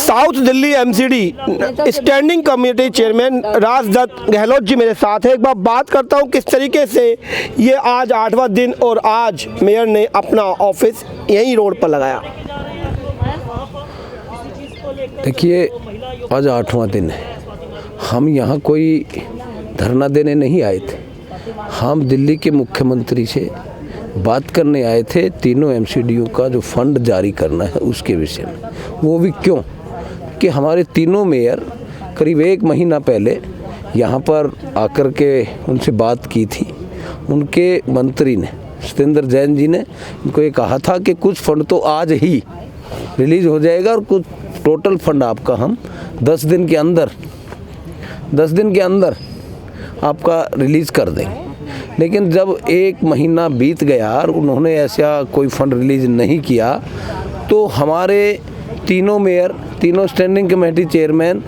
South Delhi MCD standing committee chairman Rajdutt Gehlot ji मेरे साथ है। एक बार बात करता हूं किस तरीके से ये आज 8वां दिन और आज मेयर ने अपना ऑफिस यहीं रोड पर लगाया। देखिए, आज 8वां दिन है। हम यहाँ कोई धरना देने नहीं आए थे। हम दिल्ली के मुख्यमंत्री से बात करने आए थे तीनों एमसीडीओ का जो फंड जारी करना है उसके विषय में। वो भी क्यों कि हमारे तीनों मेयर करीब 1 महीना पहले यहाँ पर आकर के उनसे बात की थी। उनके मंत्री ने सत्येंद्र जैन जी ने उनको ये कहा था कि कुछ फंड तो आज ही रिलीज़ हो जाएगा और कुछ टोटल फंड आपका हम 10 दिन के अंदर आपका रिलीज़ कर देंगे। लेकिन जब 1 महीना बीत गया और उन्होंने ऐसा कोई फंड रिलीज़ नहीं किया तो हमारे तीनों मेयर, तीनों स्टैंडिंग कमेटी चेयरमैन,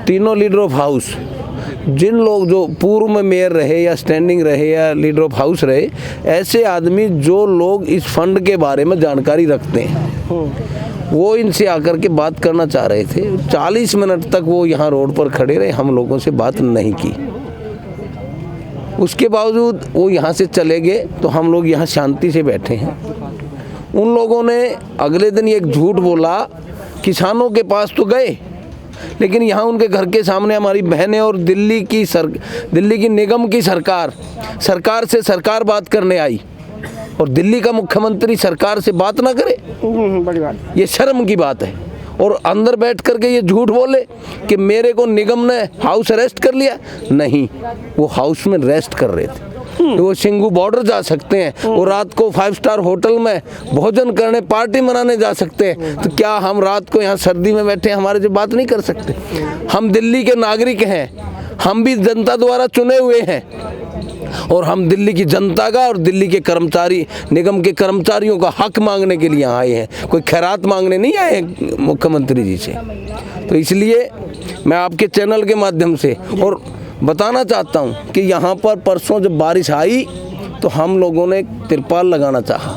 तीनों लीडर ऑफ हाउस, जिन लोग जो पूर्व में मेयर रहे या स्टैंडिंग रहे या लीडर ऑफ हाउस रहे, ऐसे आदमी जो लोग इस फंड के बारे में जानकारी रखते हैं, वो इनसे आकर के बात करना चाह रहे थे। 40 मिनट तक वो यहाँ रोड पर खड़े रहे, हम लोगों से बात नहीं की। उसके बावजूद वो यहाँ से चले गए तो हम लोग यहाँ शांति से बैठे हैं। उन लोगों ने अगले दिन एक झूठ बोला, किसानों के पास तो गए लेकिन यहाँ उनके घर के सामने हमारी बहनें और दिल्ली की निगम की सरकार से सरकार बात करने आई और दिल्ली का मुख्यमंत्री सरकार से बात ना करे, बड़ी बात, ये शर्म की बात है। और अंदर बैठ करके ये झूठ बोले कि मेरे को निगम ने हाउस अरेस्ट कर लिया। नहीं, वो हाउस में रेस्ट कर रहे थे। तो वो सिंघू बॉर्डर जा सकते हैं, वो रात को 5 स्टार होटल में भोजन करने, पार्टी मनाने जा सकते हैं। तो क्या हम रात को यहाँ सर्दी में बैठे हमारे से बात नहीं कर सकते? हम दिल्ली के नागरिक हैं, हम भी जनता द्वारा चुने हुए हैं और हम दिल्ली की जनता का और दिल्ली के कर्मचारी, निगम के कर्मचारियों का हक मांगने के लिए यहाँ आए हैं। कोई खैरात मांगने नहीं आए हैं मुख्यमंत्री जी से। तो इसलिए मैं आपके चैनल के माध्यम से और बताना चाहता हूँ कि यहाँ पर परसों जब बारिश आई तो हम लोगों ने तिरपाल लगाना चाहा।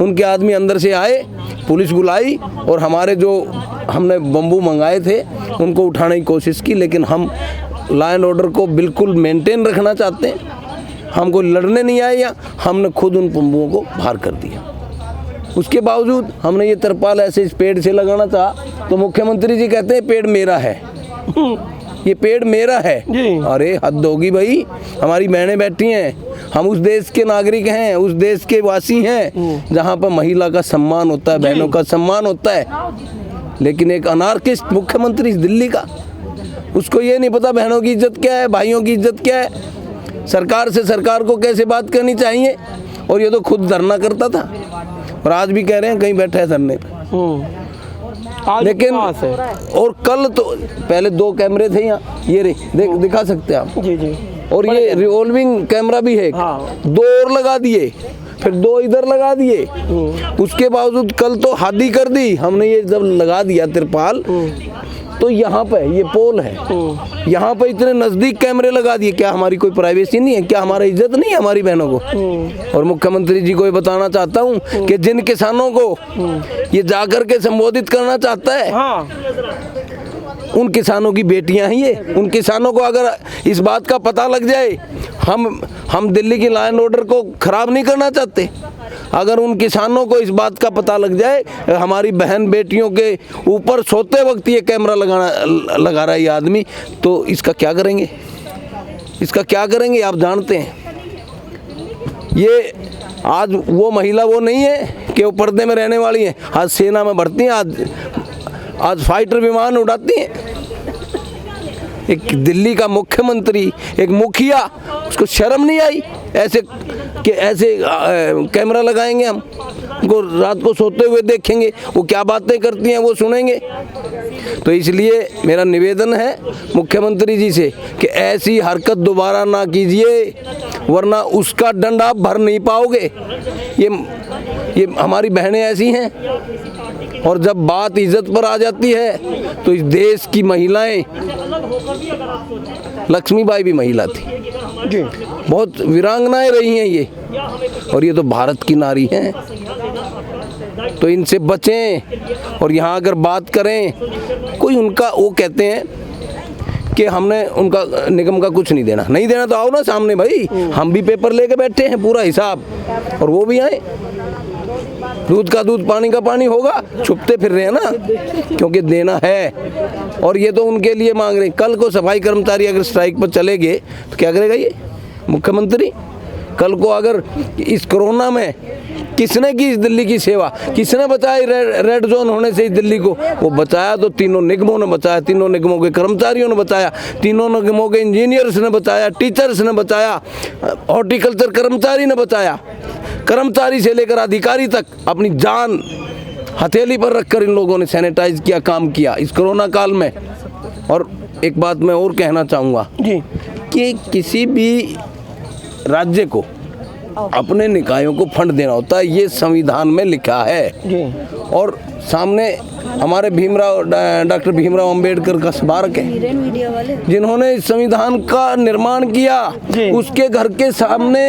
उनके आदमी अंदर से आए, पुलिस बुलाई और हमारे जो हमने बम्बू मंगाए थे उनको उठाने की कोशिश की। लेकिन हम लॉ एंड ऑर्डर को बिल्कुल मेंटेन रखना चाहते हैं। हमको लड़ने नहीं आए, या हमने खुद उन बम्बुओं को बाहर कर दिया। उसके बावजूद हमने ये तिरपाल ऐसे इस पेड़ से लगाना चाहा तो मुख्यमंत्री जी कहते हैं पेड़ मेरा है, ये पेड़ मेरा है। अरे हद होगी भाई, हमारी बहनें बैठी हैं, हम उस देश के नागरिक हैं, उस देश के वासी हैं जहाँ पर महिला का सम्मान होता है, बहनों का सम्मान होता है। लेकिन एक अनार्किस्ट मुख्यमंत्री दिल्ली का, उसको ये नहीं पता बहनों की इज्जत क्या है, भाइयों की इज्जत क्या है, सरकार से सरकार को कैसे बात करनी चाहिए। और ये तो खुद धरना करता था और आज भी कह रहे हैं कहीं बैठा है धरने पे। लेकिन और कल तो पहले 2 कैमरे थे यहाँ, ये दिखा सकते हैं आप जी। और ये रिवॉल्विंग कैमरा भी है। 2 और लगा दिए, फिर 2 इधर लगा दिए। उसके बावजूद कल तो हादी कर दी हमने। ये जब लगा दिया तिरपाल तो यहाँ पे ये पोल है, यहाँ पे इतने नजदीक कैमरे लगा दिए। क्या हमारी कोई प्राइवेसी नहीं है? क्या हमारा इज्जत नहीं है हमारी बहनों को? और मुख्यमंत्री जी को ये बताना चाहता हूँ कि जिन किसानों को ये जाकर के संबोधित करना चाहता है, उन किसानों की बेटियां हैं ये। उन किसानों को अगर इस बात का पता लग जाए, हम दिल्ली की लॉ एंड ऑर्डर को खराब नहीं करना चाहते। अगर उन किसानों को इस बात का पता लग जाए, हमारी बहन बेटियों के ऊपर सोते वक्त ये कैमरा लगा रहा है ये आदमी, तो इसका क्या करेंगे? इसका क्या करेंगे आप जानते हैं। ये आज वो महिला वो नहीं है कि वो पर्दे में रहने वाली है, आज सेना में भर्ती हैं, आज फाइटर विमान उड़ाती हैं। एक दिल्ली का मुख्यमंत्री, एक मुखिया, उसको शर्म नहीं आई ऐसे कि ऐसे कैमरा लगाएंगे हम उनको, रात को सोते हुए देखेंगे, वो क्या बातें करती हैं वो सुनेंगे। तो इसलिए मेरा निवेदन है मुख्यमंत्री जी से कि ऐसी हरकत दोबारा ना कीजिए, वरना उसका दंड आप भर नहीं पाओगे। ये हमारी बहनें ऐसी हैं और जब बात इज्जत पर आ जाती है तो इस देश की महिलाएं, लक्ष्मीबाई भी महिला थी जी, बहुत वीरांगनाएं रही हैं ये, और ये तो भारत की नारी हैं। तो इनसे बचें। और यहाँ अगर बात करें कोई उनका, वो कहते हैं कि हमने उनका निगम का कुछ नहीं देना तो आओ ना सामने भाई, हम भी पेपर लेके बैठे हैं पूरा हिसाब, और वो भी आए। दूध का दूध पानी का पानी होगा, छुपते फिर रहे हैं ना, क्योंकि देना है। और ये तो उनके लिए मांग रहे हैं। कल को सफाई कर्मचारी अगर स्ट्राइक पर चले गए तो क्या करेगा ये मुख्यमंत्री? कल को अगर इस कोरोना में किसने की इस दिल्ली की सेवा, किसने बचाई रेड जोन होने से इस दिल्ली को? वो बचाया तो तीनों निगमों ने बचाया, तीनों निगमों के कर्मचारियों ने बचाया, तीनों निगमों के इंजीनियर्स ने बचाया, टीचर्स ने बचाया, हॉर्टिकल्चर कर्मचारी ने बचाया। कर्मचारी से लेकर अधिकारी तक अपनी जान हथेली पर रखकर इन लोगों ने सैनिटाइज किया, काम किया इस कोरोना काल में। और एक बात मैं और कहना चाहूँगा जी कि किसी भी राज्य को अपने निकायों को फंड देना होता है, ये संविधान में लिखा है जी। और सामने हमारे डॉक्टर भीमराव अंबेडकर का स्मारक है, जिन्होंने इस संविधान का निर्माण किया। उसके घर के सामने,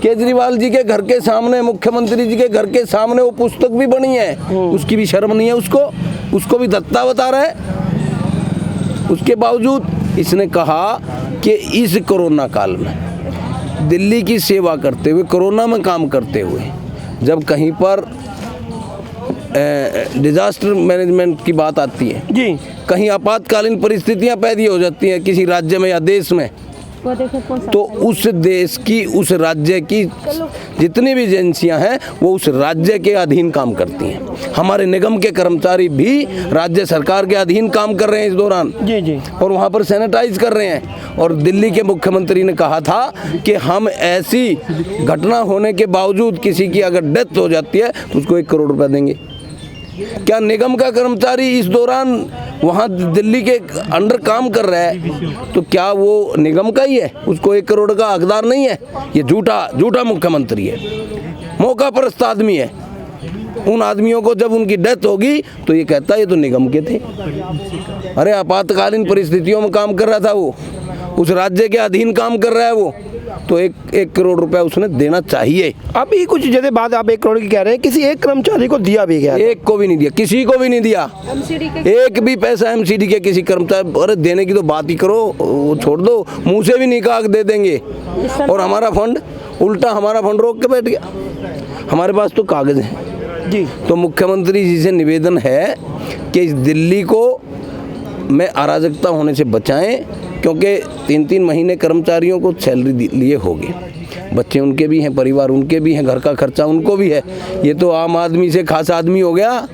केजरीवाल जी के घर के सामने, मुख्यमंत्री जी के घर के सामने वो पुस्तक भी बनी है, उसकी भी शर्म नहीं है उसको भी दत्ता बता रहा है। उसके बावजूद इसने कहा कि इस कोरोना काल में दिल्ली की सेवा करते हुए, कोरोना में काम करते हुए, जब कहीं पर डिजास्टर मैनेजमेंट की बात आती है जी, कहीं आपातकालीन परिस्थितियां पैदा हो जाती हैं किसी राज्य में या देश में, तो उस देश की, उस राज्य की जितनी भी एजेंसियां हैं वो उस राज्य के अधीन काम करती हैं। हमारे निगम के कर्मचारी भी राज्य सरकार के अधीन काम कर रहे हैं इस दौरान जी जी, और वहाँ पर सैनिटाइज कर रहे हैं। और दिल्ली के मुख्यमंत्री ने कहा था कि हम ऐसी घटना होने के बावजूद किसी की अगर डेथ हो जाती है तो उसको 1 करोड़ रुपया देंगे। क्या निगम का कर्मचारी इस दौरान वहाँ दिल्ली के अंडर काम कर रहा है तो क्या वो निगम का ही है? उसको 1 करोड़ का हकदार नहीं है? ये झूठा मुख्यमंत्री है, मौका परस्त आदमी है। उन आदमियों को जब उनकी डेथ होगी तो ये कहता है ये तो निगम के थे। अरे आपातकालीन परिस्थितियों में काम कर रहा था वो, उस राज्य के अधीन काम कर रहा है वो, तो 1 करोड़ रुपया उसने देना चाहिए। अभी कुछ जैसे बात आप 1 करोड़ की कह रहे हैं, किसी एक कर्मचारी को दिया भी गया? एक को भी नहीं दिया, किसी को भी नहीं दिया, एक भी पैसा एमसीडी के किसी कर्मचारी। अरे देने की तो बात ही करो, वो छोड़ दो, मुंह से भी निकाल दे देंगे। और हमारा फंड, उल्टा हमारा फंड रोक के बैठ गया। हमारे पास तो कागज है जी। तो मुख्यमंत्री जी से निवेदन है कि इस दिल्ली को में अराजकता होने से बचाएं, क्योंकि 3-3 महीने कर्मचारियों को सैलरी लिए होगी, बच्चे उनके भी हैं, परिवार उनके भी हैं, घर का खर्चा उनको भी है। ये तो आम आदमी से खास आदमी हो गया।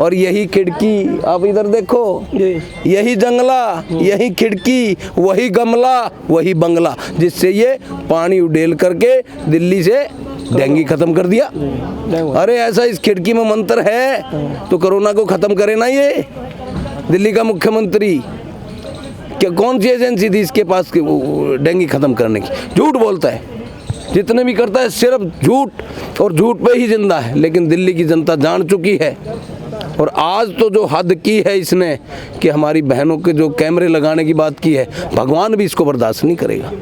और यही खिड़की, आप इधर देखो, यही जंगला, यही खिड़की, वही गमला, वही बंगला, जिससे ये पानी उड़ेल करके दिल्ली से डेंगू खत्म कर दिया। अरे ऐसा इस खिड़की में मंत्र है तो कोरोना को खत्म करे ना ये दिल्ली का मुख्यमंत्री। क्या कौन सी एजेंसी थी इसके पास डेंगू खत्म करने की? झूठ बोलता है, जितने भी करता है सिर्फ झूठ, और झूठ पे ही जिंदा है। लेकिन दिल्ली की जनता जान चुकी है। और आज तो जो हद की है इसने कि हमारी बहनों के जो कैमरे लगाने की बात की है, भगवान भी इसको बर्दाश्त नहीं करेगा।